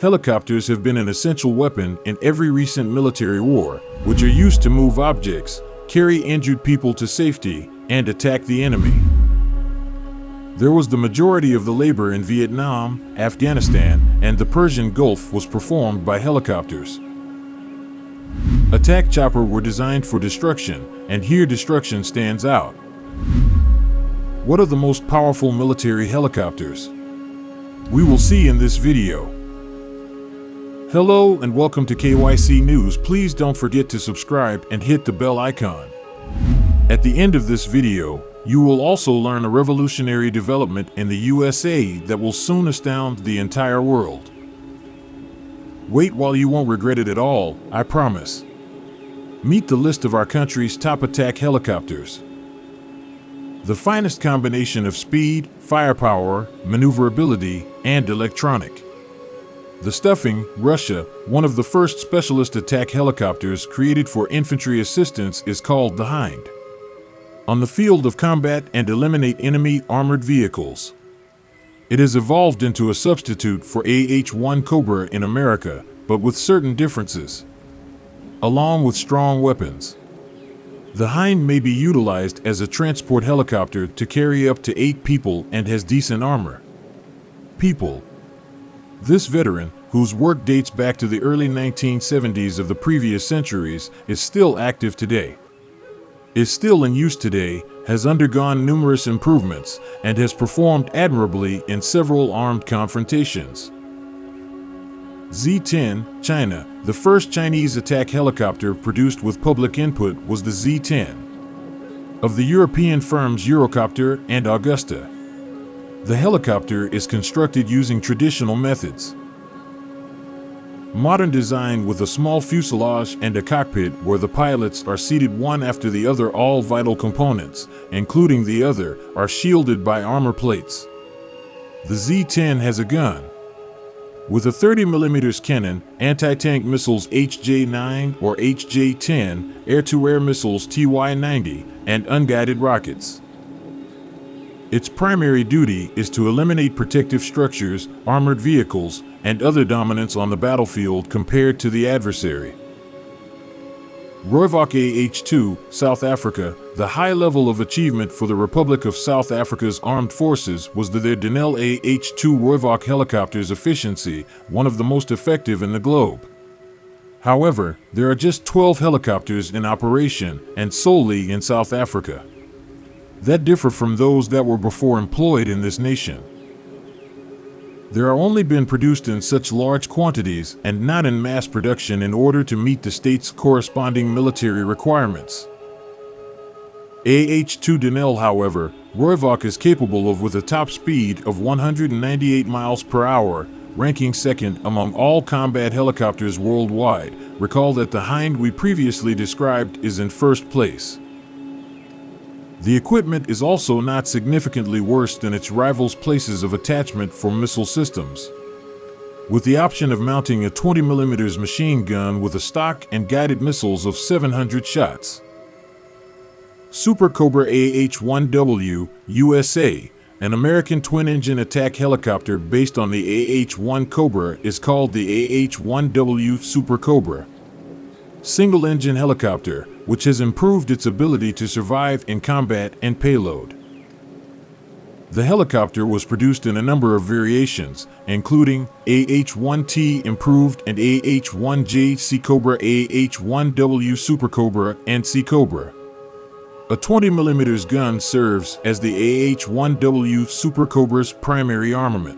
Helicopters have been an essential weapon in every recent military war, which are used to move objects, carry injured people to safety, and attack the enemy. There was the majority of the labor in Vietnam, Afghanistan, and the Persian Gulf was performed by helicopters. Attack choppers were designed for destruction, and here destruction stands out. What are the most powerful military helicopters? We will see in this video. Hello and welcome to KYC News. Please don't forget to subscribe and hit the bell icon. At the end of this video, you will also learn a revolutionary development in the USA that will soon astound the entire world. Wait while you won't regret it at all, I promise. Meet the list of our country's top attack helicopters. The finest combination of speed, firepower, maneuverability, and electronic. The Stuffing, Russia, one of the first specialist attack helicopters created for infantry assistance, is called the Hind. On the field of combat and eliminate enemy armored vehicles. It has evolved into a substitute for AH-1 Cobra in America, but with certain differences. Along with strong weapons. The Hind may be utilized as a transport helicopter to carry up to 8 people and has decent armor. People. This veteran, whose work dates back to the early 1970s of the previous centuries, is still active today. Is still in use today, has undergone numerous improvements, and has performed admirably in several armed confrontations. Z-10, China. The first Chinese attack helicopter produced with public input was the Z-10 of the European firms Eurocopter and Augusta. The helicopter is constructed using traditional methods. Modern design with a small fuselage and a cockpit where the pilots are seated one after the other. All vital components, including the other, are shielded by armor plates. The Z-10 has a gun. With a 30mm cannon, anti-tank missiles HJ-9 or HJ-10, air-to-air missiles TY-90, and unguided rockets. Its primary duty is to eliminate protective structures, armored vehicles, and other dominance on the battlefield compared to the adversary. Roivok AH-2, South Africa. The high level of achievement for the Republic of South Africa's armed forces was their Denel AH-2 Roivok helicopter's efficiency, one of the most effective in the globe. However, there are just 12 helicopters in operation, and solely in South Africa. That differ from those that were before employed in this nation. There are only been produced in such large quantities and not in mass production in order to meet the state's corresponding military requirements. AH-2 Denel, however, Roivok is capable of with a top speed of 198 miles per hour, ranking second among all combat helicopters worldwide. Recall that the Hind we previously described is in first place. The equipment is also not significantly worse than its rivals' places of attachment for missile systems. With the option of mounting a 20mm machine gun with a stock and guided missiles of 700 shots. Super Cobra AH-1W, USA, an American twin-engine attack helicopter based on the AH-1 Cobra, is called the AH-1W Super Cobra. Single-engine helicopter, which has improved its ability to survive in combat and payload. The helicopter was produced in a number of variations, including AH-1T Improved and AH-1J Sea Cobra, AH-1W Super Cobra, and Sea Cobra. A 20mm gun serves as the AH-1W Super Cobra's primary armament.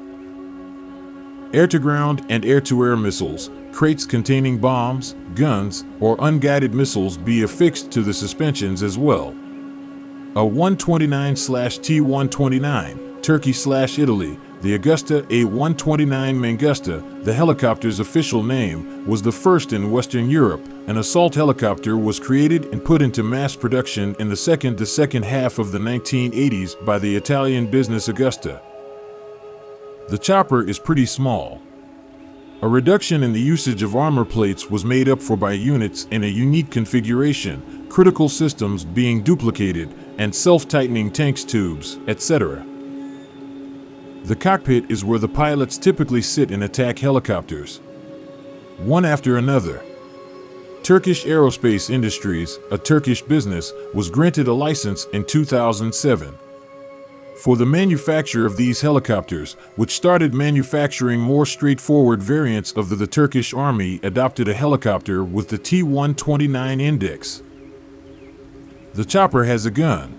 Air-to-ground and air-to-air missiles, crates containing bombs, guns, or unguided missiles be affixed to the suspensions as well. A 129/T-129, Turkey/Italy, the Augusta A-129 Mangusta, the helicopter's official name, was the first in Western Europe. An assault helicopter was created and put into mass production in the second half of the 1980s by the Italian business Augusta. The chopper is pretty small. A reduction in the usage of armor plates was made up for by units in a unique configuration, critical systems being duplicated, and self-tightening tanks tubes, etc. The cockpit is where the pilots typically sit in attack helicopters, one after another. Turkish Aerospace Industries, a Turkish business, was granted a license in 2007 for the manufacture of these helicopters, which started manufacturing more straightforward variants of the Turkish Army adopted a helicopter with the T-129 index. The chopper has a gun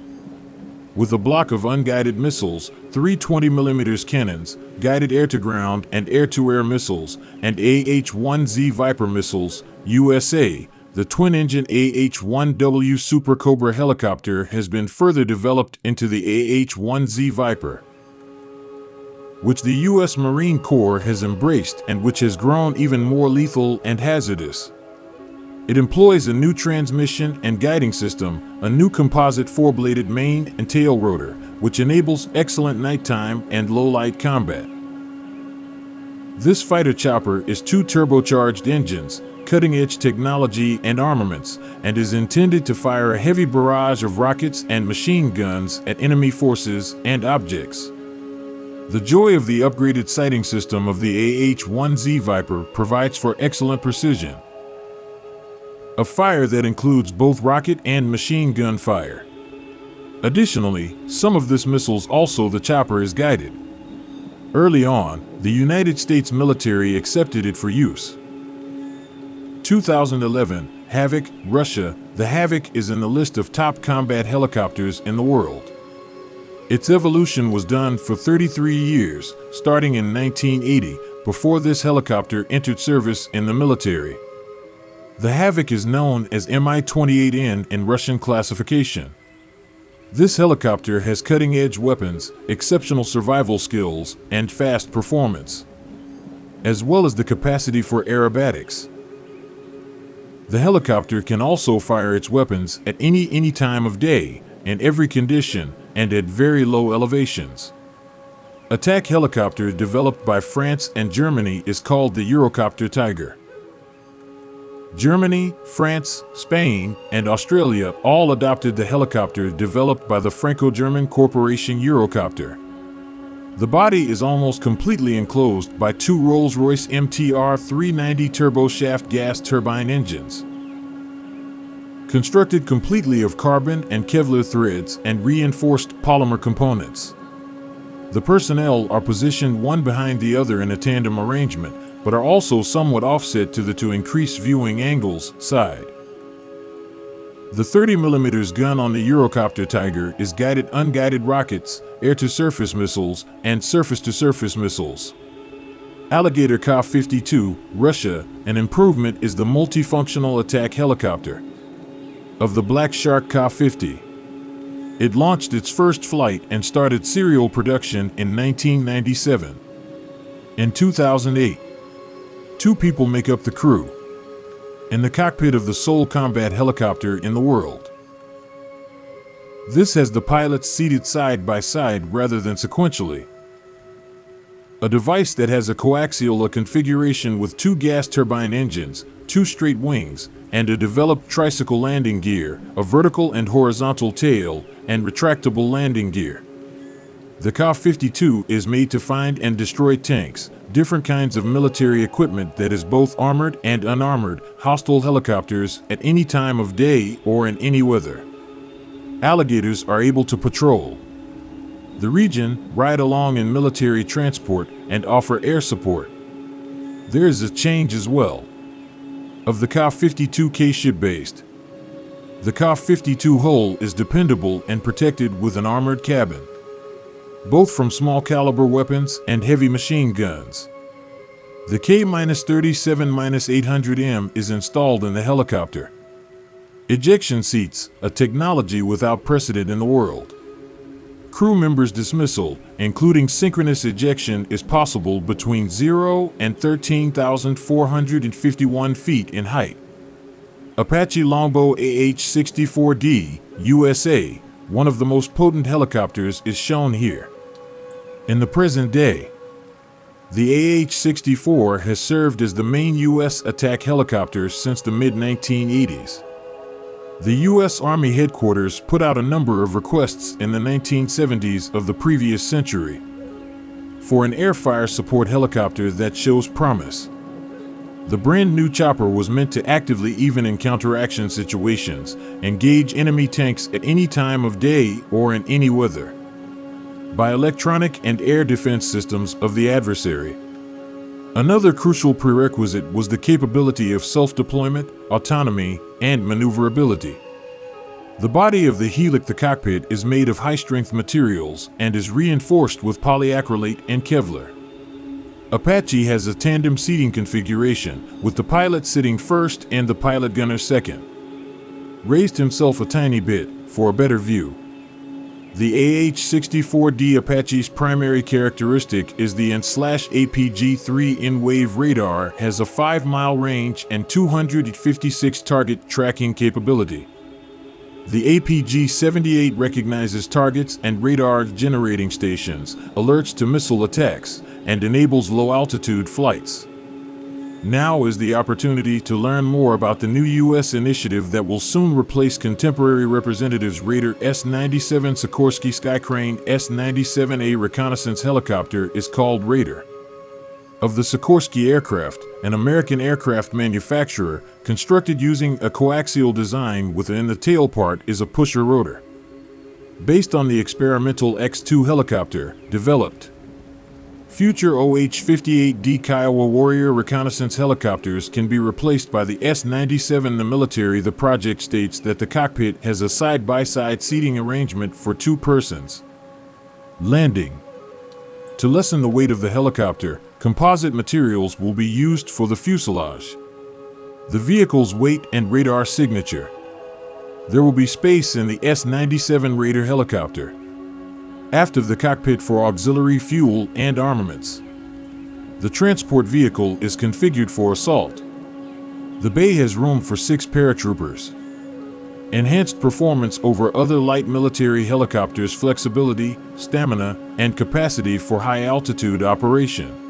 with a block of unguided missiles, 3 20mm cannons, guided air-to-ground and air-to-air missiles, and AH-1Z Viper missiles. USA, the twin-engine AH-1W Super Cobra helicopter has been further developed into the AH-1Z Viper, which the U.S. Marine Corps has embraced and which has grown even more lethal and hazardous. It employs a new transmission and guiding system, a new composite four-bladed main and tail rotor, which enables excellent nighttime and low-light combat. This fighter chopper is 2 turbocharged engines, cutting-edge technology and armaments, and is intended to fire a heavy barrage of rockets and machine guns at enemy forces and objects. The joy of the upgraded sighting system of the AH-1Z Viper provides for excellent precision, a fire that includes both rocket and machine gun fire. Additionally, some of this missiles also the chopper is guided. Early on, the United States military accepted it for use. 2011, Havoc, Russia. The Havoc is in the list of top combat helicopters in the world. Its evolution was done for 33 years, starting in 1980, before this helicopter entered service in the military. The Havoc is known as Mi-28N in Russian classification. This helicopter has cutting-edge weapons, exceptional survival skills, and fast performance, as well as the capacity for aerobatics. The helicopter can also fire its weapons at any time of day, in every condition, and at very low elevations. Attack helicopter developed by France and Germany is called the Eurocopter Tiger. Germany, France, Spain, and Australia all adopted the helicopter developed by the Franco-German corporation Eurocopter. The body is almost completely enclosed by 2 Rolls-Royce MTR 390 turboshaft gas turbine engines, constructed completely of carbon and Kevlar threads and reinforced polymer components. The personnel are positioned one behind the other in a tandem arrangement, but are also somewhat offset to increase viewing angles side. The 30mm gun on the Eurocopter Tiger is guided unguided rockets, air-to-surface missiles, and surface-to-surface missiles. Alligator Ka-52, Russia. An improvement is the multifunctional attack helicopter of the Black Shark Ka-50. It launched its first flight and started serial production in 1997. In 2008, 2 people make up the crew in the cockpit of the sole combat helicopter in the world. This has the pilots seated side by side rather than sequentially. A device that has a coaxial configuration with 2 gas turbine engines, 2 straight wings, and a developed tricycle landing gear, a vertical and horizontal tail, and retractable landing gear. The Ka-52 is made to find and destroy tanks, different kinds of military equipment that is both armored and unarmored, hostile helicopters at any time of day or in any weather. Alligators are able to patrol the region, ride along in military transport, and offer air support. There is a change as well of the Ka-52K ship-based. The Ka-52 hull is dependable and protected with an armored cabin, both from small caliber weapons and heavy machine guns. The K-37-800M is installed in the helicopter. Ejection seats, a technology without precedent in the world. Crew members' dismissal, including synchronous ejection, is possible between 0 and 13,451 feet in height. Apache Longbow AH-64D, USA, one of the most potent helicopters, is shown here. In the present day, the AH-64 has served as the main U.S. attack helicopter since the mid-1980s. The U.S. Army headquarters put out a number of requests in the 1970s of the previous century for an air fire support helicopter that shows promise. The brand new chopper was meant to actively, even in counteraction situations, engage enemy tanks at any time of day or in any weather, by electronic and air defense systems of the adversary. Another crucial prerequisite was the capability of self-deployment, autonomy, and maneuverability. The body of the Helix, the cockpit, is made of high-strength materials and is reinforced with polyacrylate and Kevlar. Apache has a tandem seating configuration, with the pilot sitting first and the pilot gunner second. Raised himself a tiny bit for a better view. The AH-64D Apache's primary characteristic is the N/APG-3 in-wave radar has a 5-mile range and 256 target tracking capability. The APG-78 recognizes targets and radar generating stations, alerts to missile attacks, and enables low-altitude flights. Now is the opportunity to learn more about the new U.S. initiative that will soon replace contemporary representatives Raider S-97. Sikorsky Skycrane S-97A reconnaissance helicopter is called Raider. Of the Sikorsky aircraft, an American aircraft manufacturer, constructed using a coaxial design within the tail part is a pusher rotor. Based on the experimental X-2 helicopter, developed. Future OH-58D Kiowa Warrior reconnaissance helicopters can be replaced by the S-97. The military. The project states that the cockpit has a side-by-side seating arrangement for 2 persons. Landing. To lessen the weight of the helicopter, composite materials will be used for the fuselage. The vehicle's weight and radar signature. There will be space in the S-97 Raider helicopter. Aft of the cockpit for auxiliary fuel and armaments. The transport vehicle is configured for assault. The bay has room for 6 paratroopers. Enhanced performance over other light military helicopters, flexibility, stamina, and capacity for high-altitude operation.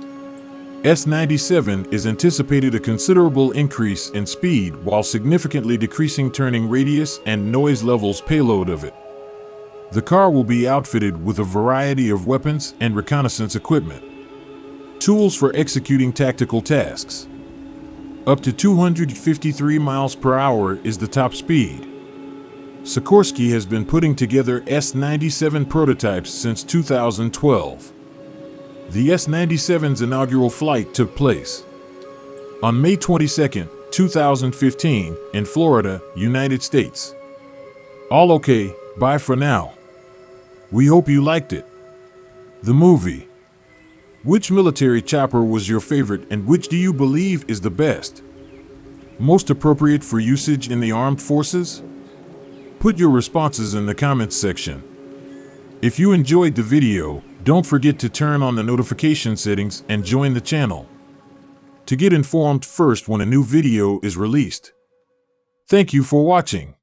S-97 is anticipated a considerable increase in speed while significantly decreasing turning radius and noise levels payload of it. The car will be outfitted with a variety of weapons and reconnaissance equipment. Tools for executing tactical tasks. Up to 253 miles per hour is the top speed. Sikorsky has been putting together S-97 prototypes since 2012. The S-97's inaugural flight took place on May 22, 2015, in Florida, United States. All okay, bye for now. We hope you liked it. The movie. Which military chopper was your favorite and which do you believe is the best? Most appropriate for usage in the armed forces? Put your responses in the comments section. If you enjoyed the video, don't forget to turn on the notification settings and join the channel to get informed first when a new video is released. Thank you for watching.